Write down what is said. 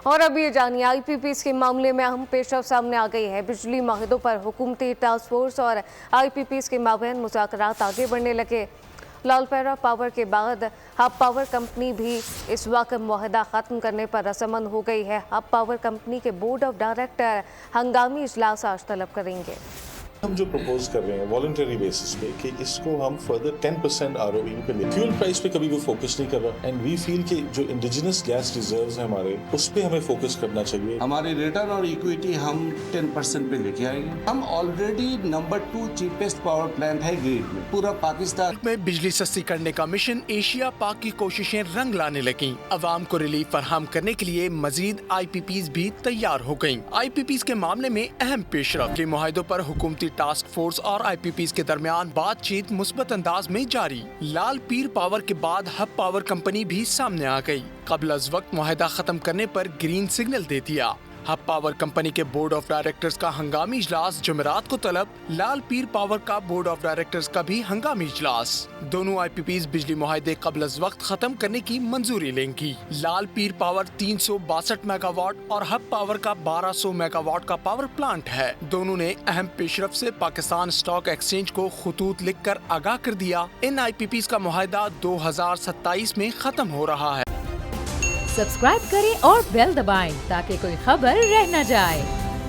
اور اب یہ جانیے IPPs کے معاملے میں اہم پیشرفت سامنے آ گئی ہے۔ بجلی معاہدوں پر حکومتی ٹاسک فورس اور IPPs کے مابین مذاکرات آگے بڑھنے لگے۔ لال پیرا پاور کے بعد ہب پاور کمپنی بھی اس وقت معاہدہ ختم کرنے پر رضامند ہو گئی ہے۔ ہب پاور کمپنی کے بورڈ آف ڈائریکٹر ہنگامی اجلاس آج طلب کریں گے۔ ہم جو پروپوز کر رہے ہیں والنٹری بیسس پہ کہ اس کو ہم فردر 10% ROE پہ لیں۔ فیول پرائس پہ کبھی وہ فوکس نہیں کر رہا اینڈ وی فیل کہ جو انڈیجنس گیس ریزروز ہیں ہمارے اس پہ ہمیں فوکس کرنا چاہیے۔ ہماری ریٹرن اور ایکویٹی ہم 10% پہ لے کے آئیں گے۔ ہم already number 2 cheapest power plant ہے گریڈ میں پورا پاکستان میں بجلی سستی کرنے کا مشن ایشیا پاک کی کوششیں رنگ لانے لگیں۔ عوام کو ریلیف فراہم کرنے کے لیے مزید IPPs بھی تیار ہو گئیں۔ IPPs کے معاملے میں اہم پیش رفت معاہدوں پر حکومتی ٹاسک فورس اور IPPs کے درمیان بات چیت مثبت انداز میں جاری۔ لال پیر پاور کے بعد ہب پاور کمپنی بھی سامنے آ گئی۔ قبل از وقت معاہدہ ختم کرنے پر گرین سگنل دے دیا۔ ہب پاور کمپنی کے بورڈ آف ڈائریکٹرز کا ہنگامی اجلاس جمعرات کو طلب۔ لال پیر پاور کا بورڈ آف ڈائریکٹرز کا بھی ہنگامی اجلاس۔ دونوں IPPs بجلی معاہدے قبل از وقت ختم کرنے کی منظوری لیں گی۔ لال پیر پاور 362 میگا واٹ اور ہب پاور کا 1200 میگا واٹ کا پاور پلانٹ ہے۔ دونوں نے اہم پیش رفت سے پاکستان اسٹاک ایکسچینج کو خطوط لکھ کر آگاہ کر دیا۔ ان IPPs کا معاہدہ 2027 میں ختم ہو رہا ہے۔ سبسکرائب کریں اور بیل دبائیں تاکہ کوئی خبر رہ نہ جائے۔